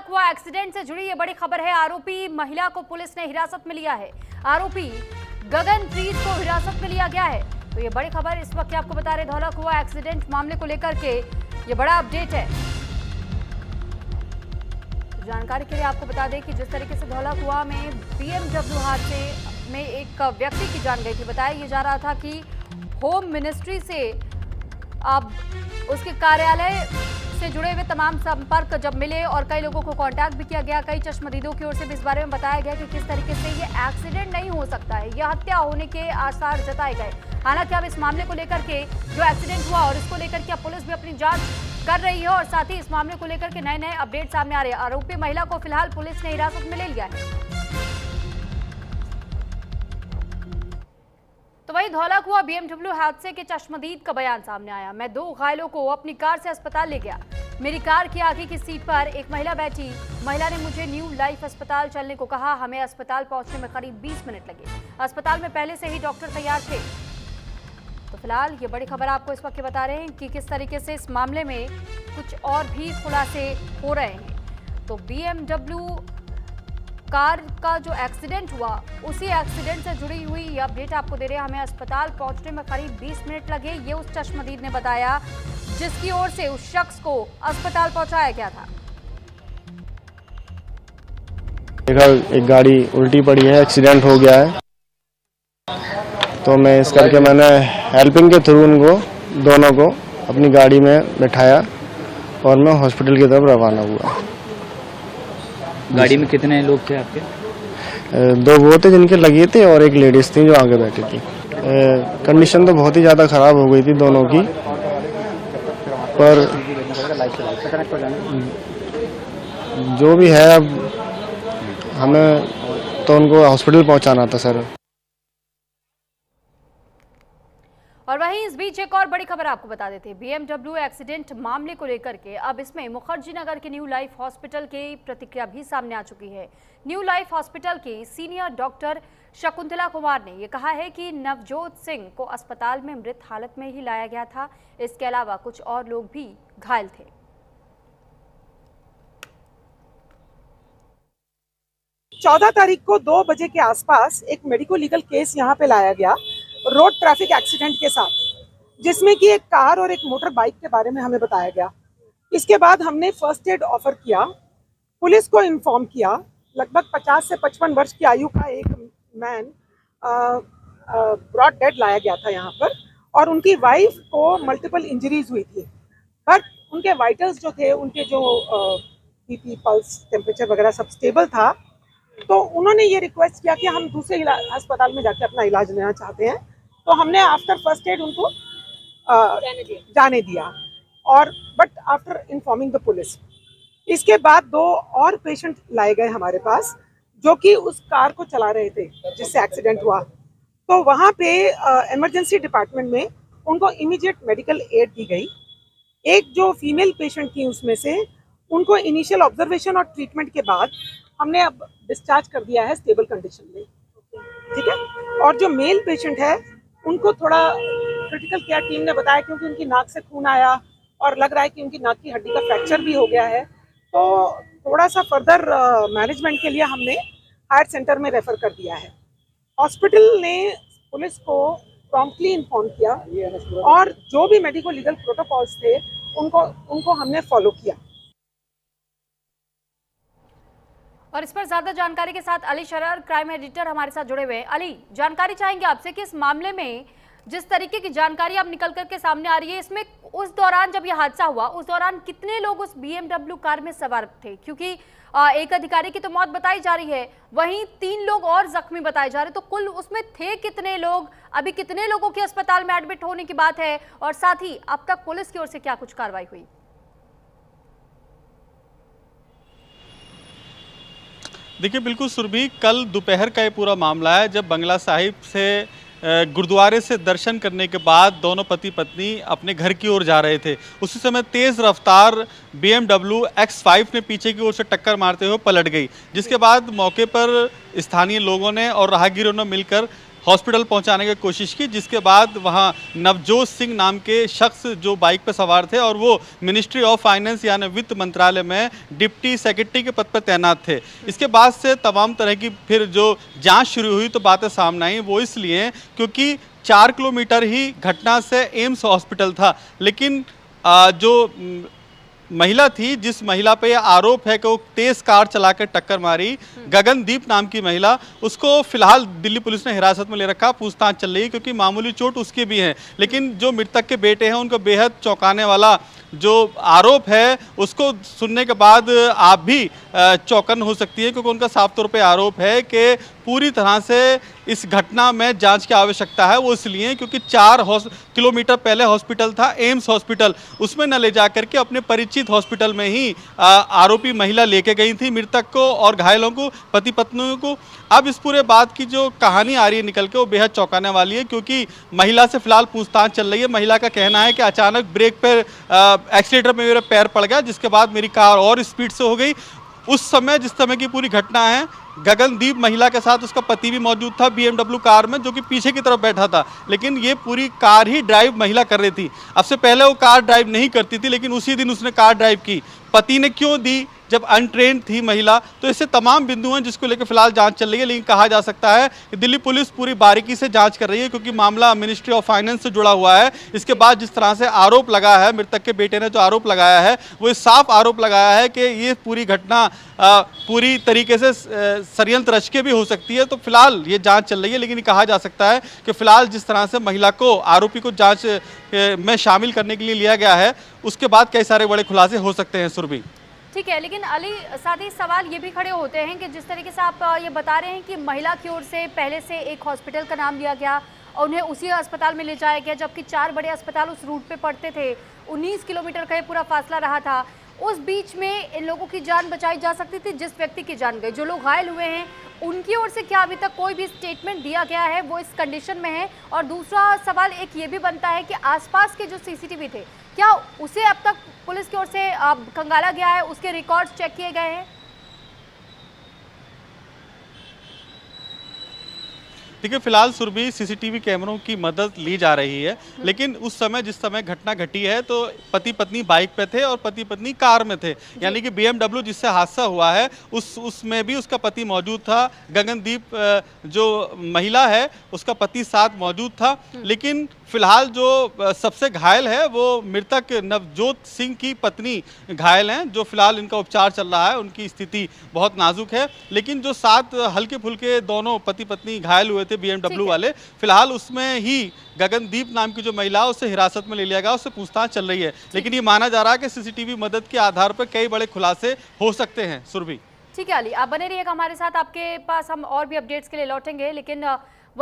धौलक हुआ एक्सीडेंट से जुड़ी ये बड़ी खबर है। आरोपी महिला को पुलिस ने हिरासत में लिया है। आरोपी गगनप्रीत को हिरासत में लिया गया है। तो ये बड़ी खबर इस वक्त आपको बता रहे, धौलक हुआ एक्सीडेंट मामले को लेकर के ये बड़ा अपडेट है। जानकारी के लिए आपको बता दें कि जिस तरीके से धौलक हुआ में BMW हादसे में एक व्यक्ति की जान गई थी। बताया ये जा रहा था कि होम मिनिस्ट्री से अब उसके कार्यालय से जुड़े हुए तमाम संपर्क जब मिले और कई लोगों को कांटेक्ट भी किया गया, कई चश्मदीदों की ओर से भी इस बारे में बताया गया कि किस तरीके से ये एक्सीडेंट नहीं हो सकता है, यह हत्या होने के आसार जताए गए। हालांकि अब इस मामले को लेकर के जो एक्सीडेंट हुआ और इसको लेकर के अब पुलिस भी अपनी जांच कर रही है और साथ ही इस मामले को लेकर के नए नए अपडेट सामने आ रहे हैं। आरोपी महिला को फिलहाल पुलिस ने हिरासत में ले लिया है। तो वही धौलक हुआ BMW हादसे के चश्मदीद का बयान सामने आया। मैं 2 घायलों को अपनी कार से अस्पताल ले गया। मेरी कार की आगे की सीट पर एक महिला बैठी। महिला ने मुझे न्यू लाइफ अस्पताल चलने को कहा। हमें अस्पताल पहुंचने में करीब 20 मिनट लगे। अस्पताल में पहले से ही डॉक्टर तैयार थे। तो फिलहाल ये बड़ी खबर आपको इस वक्त बता रहे हैं कि किस तरीके से इस मामले में कुछ और भी खुलासे हो रहे हैं। तो BMW कार का जो एक्सीडेंट हुआ, उसी एक्सीडेंट से जुड़ी हुई ये अपडेट आपको दे रहे हैं। हमें अस्पताल पहुंचने में करीब 20 मिनट लगे, ये उस चश्मदीद ने बताया जिसकी ओर से उस शख्स को अस्पताल पहुंचाया गया था। देखा एक गाड़ी उल्टी पड़ी है, एक्सीडेंट हो गया है, तो मैं इस करके मैंने हेल्पिंग के थ्रू उनको दोनों को अपनी गाड़ी में बैठाया और मैं हॉस्पिटल की तरफ रवाना हुआ। गाड़ी में कितने लोग थे आपके? 2 वो थे जिनके लगे थे और एक लेडीज थी जो आगे बैठी थी। कंडीशन तो बहुत ही ज़्यादा ख़राब हो गई थी दोनों की, पर जो भी है अब हमें तो उनको हॉस्पिटल पहुंचाना था सर। और वहीं इस बीच एक और बड़ी खबर आपको बता देते हैं। BMW एक्सीडेंट मामले को लेकर के अब इसमें मुखर्जी नगर के न्यू लाइफ हॉस्पिटल की प्रतिक्रिया भी सामने आ चुकी है। न्यू लाइफ हॉस्पिटल के सीनियर डॉक्टर शकुंतला कुमार ने यह कहा है कि नवजोत सिंह को अस्पताल में मृत हालत में ही लाया गया था। इसके अलावा कुछ और लोग भी घायल थे। 14 तारीख को 2 बजे के आसपास एक मेडिको लीगल केस यहाँ पे लाया गया रोड ट्रैफिक एक्सीडेंट के साथ, जिसमें कि एक कार और एक मोटर बाइक के बारे में हमें बताया गया। इसके बाद हमने फर्स्ट एड ऑफर किया, पुलिस को इन्फॉर्म किया। लगभग 50 से 55 वर्ष की आयु का एक मैन ब्रॉड डेड लाया गया था यहाँ पर और उनकी वाइफ को मल्टीपल इंजरीज हुई थी। बट उनके वाइटल्स जो थे, उनके जो बीपी, पल्स, टेम्परेचर वगैरह सब स्टेबल था। तो उन्होंने ये रिक्वेस्ट किया कि हम दूसरे अस्पताल में जाके अपना इलाज लेना चाहते हैं। तो हमने आफ्टर फर्स्ट एड उनको जाने दिया और but after informing the police. इसके बाद 2 और पेशेंट लाए गए हमारे पास जो कि उस कार को चला रहे थे जिससे एक्सीडेंट हुआ। तो वहाँ पे इमरजेंसी डिपार्टमेंट में उनको इमीडिएट मेडिकल एड दी गई। एक जो फीमेल पेशेंट थी उसमें से उनको इनिशियल ऑब्जर्वेशन और ट्रीटमेंट के बाद हमने अब डिस्चार्ज कर दिया है स्टेबल कंडीशन में, ठीक है। और जो मेल पेशेंट है उनको थोड़ा क्रिटिकल केयर टीम ने बताया क्योंकि उनकी नाक से खून आया और लग रहा है कि उनकी नाक की हड्डी का फ्रैक्चर भी हो गया है। तो थोड़ा सा फर्दर मैनेजमेंट के लिए हमने हायर सेंटर में रेफर कर दिया है। हॉस्पिटल ने पुलिस को प्रॉम्प्टली इन्फॉर्म किया और जो भी मेडिको लीगल प्रोटोकॉल्स थे उनको हमने फॉलो किया। और इस पर ज्यादा जानकारी के साथ अली शरार, क्राइम एडिटर, हमारे साथ जुड़े हुए हैं। अली, जानकारी चाहेंगे आपसे कि इस मामले में जिस तरीके की जानकारी अब निकल करके सामने आ रही है, इसमें उस दौरान जब यह हादसा हुआ उस दौरान कितने लोग उस BMW कार में सवार थे? क्योंकि एक अधिकारी की तो मौत बताई जा रही है, वहीं 3 लोग और जख्मी बताए जा रहे हैं। तो कुल उसमें थे कितने लोग? अभी कितने लोगों की अस्पताल में एडमिट होने की बात है? और साथ ही अब तक पुलिस की ओर से क्या कुछ कार्रवाई हुई? देखिए, बिल्कुल सुरभि, कल दोपहर का ये पूरा मामला है जब बंगला साहिब से गुरुद्वारे से दर्शन करने के बाद दोनों पति पत्नी अपने घर की ओर जा रहे थे। उसी समय तेज़ रफ्तार BMW X5 ने पीछे की ओर से टक्कर मारते हुए पलट गई, जिसके बाद मौके पर स्थानीय लोगों ने और राहगीरों ने मिलकर हॉस्पिटल पहुंचाने की कोशिश की, जिसके बाद वहां नवजोत सिंह नाम के शख्स जो बाइक पर सवार थे और वो मिनिस्ट्री ऑफ फाइनेंस यानी वित्त मंत्रालय में डिप्टी सेक्रेटरी के पद पर तैनात थे। इसके बाद से तमाम तरह की फिर जो जांच शुरू हुई तो बातें सामने आई, वो इसलिए क्योंकि 4 किलोमीटर ही घटना से एम्स हॉस्पिटल था, लेकिन जो महिला थी, जिस महिला पे यह आरोप है कि वो तेज कार चलाकर टक्कर मारी, गगनदीप नाम की महिला, उसको फिलहाल दिल्ली पुलिस ने हिरासत में ले रखा, पूछताछ चल रही है क्योंकि मामूली चोट उसके भी हैं। लेकिन जो मृतक के बेटे हैं उनको बेहद चौंकाने वाला जो आरोप है उसको सुनने के बाद आप भी चौंकन हो सकती है, क्योंकि उनका साफ तौर पे आरोप है कि पूरी तरह से इस घटना में जांच की आवश्यकता है। वो इसलिए क्योंकि 4 किलोमीटर पहले हॉस्पिटल था एम्स हॉस्पिटल, उसमें न ले जाकर के अपने परिचित हॉस्पिटल में ही आरोपी महिला लेके गई थी मृतक को और घायलों को, पति पत्नियों को। अब इस पूरे बात की जो कहानी आ रही है निकल के, वो बेहद चौंकाने वाली है, क्योंकि महिला से फिलहाल पूछताछ चल रही है। महिला का कहना है कि अचानक ब्रेक पर एक्सीलेटर में मेरा पैर पड़ गया, जिसके बाद मेरी कार और स्पीड से हो गई। उस समय जिस समय की पूरी घटना है, गगनदीप महिला के साथ उसका पति भी मौजूद था BMW कार में, जो कि पीछे की तरफ बैठा था, लेकिन ये पूरी कार ही ड्राइव महिला कर रही थी। अब से पहले वो कार ड्राइव नहीं करती थी, लेकिन उसी दिन उसने कार ड्राइव की। पति ने क्यों दी जब अनट्रेन्ड थी महिला? तो इससे तमाम बिंदु हैं जिसको लेकर फिलहाल जांच चल रही है, लेकिन कहा जा सकता है कि दिल्ली पुलिस पूरी बारीकी से जांच कर रही है, क्योंकि मामला मिनिस्ट्री ऑफ फाइनेंस से जुड़ा हुआ है। इसके बाद जिस तरह से आरोप लगा है, मृतक के बेटे ने जो आरोप लगाया है, वो साफ आरोप लगाया है कि ये पूरी घटना पूरी तरीके से षड्यंत्र रच के भी हो सकती है। तो फिलहाल ये जांच चल रही है, लेकिन कहा जा सकता है कि फिलहाल जिस तरह से महिला को, आरोपी को जांच में शामिल करने के लिए लिया गया है, उसके बाद कई सारे बड़े खुलासे हो सकते हैं। सुरभि, ठीक है, लेकिन अली साथ ही सवाल ये भी खड़े होते हैं कि जिस तरीके से आप ये बता रहे हैं कि महिला की ओर से पहले से एक हॉस्पिटल का नाम लिया गया और उन्हें उसी अस्पताल में ले जाया गया, जबकि 4 बड़े अस्पताल उस रूट पे पड़ते थे, 19 किलोमीटर का ये पूरा फासला रहा था। उस बीच में इन लोगों की जान बचाई जा सकती थी, जिस व्यक्ति की जान गई। जो लोग घायल हुए हैं उनकी ओर से क्या अभी तक कोई भी स्टेटमेंट दिया गया है? वो इस कंडीशन में है। और दूसरा सवाल एक ये भी बनता है कि आसपास के जो CCTV थे, क्या उसे अब तक पुलिस की ओर से खंगाला गया है, उसके रिकॉर्ड्स चेक किए गए हैं? देखिए, फिलहाल सुरभि CCTV कैमरों की मदद ली जा रही है, लेकिन उस समय जिस समय घटना घटी है तो पति पत्नी बाइक पे थे और पति पत्नी कार में थे, यानी कि BMW जिससे हादसा हुआ है उसमें भी उसका पति मौजूद था। गगनदीप जो महिला है उसका पति साथ मौजूद था। लेकिन फिलहाल जो सबसे घायल है वो मृतक नवजोत सिंह की पत्नी घायल हैं, जो फिलहाल इनका उपचार चल रहा है, उनकी स्थिति बहुत नाजुक है। लेकिन जो 7 हल्के फुल्के दोनों पति पत्नी घायल हुए थे BMW वाले, फिलहाल उसमें ही गगनदीप नाम की जो महिला है उसे हिरासत में ले लिया गया, उससे पूछताछ चल रही है। लेकिन ये माना जा रहा है कि CCTV मदद के आधार पर कई बड़े खुलासे हो सकते हैं। सुरभि, ठीक है अली, आप बने रहिएगा हमारे साथ, आपके पास हम और भी अपडेट्स के लिए लौटेंगे। लेकिन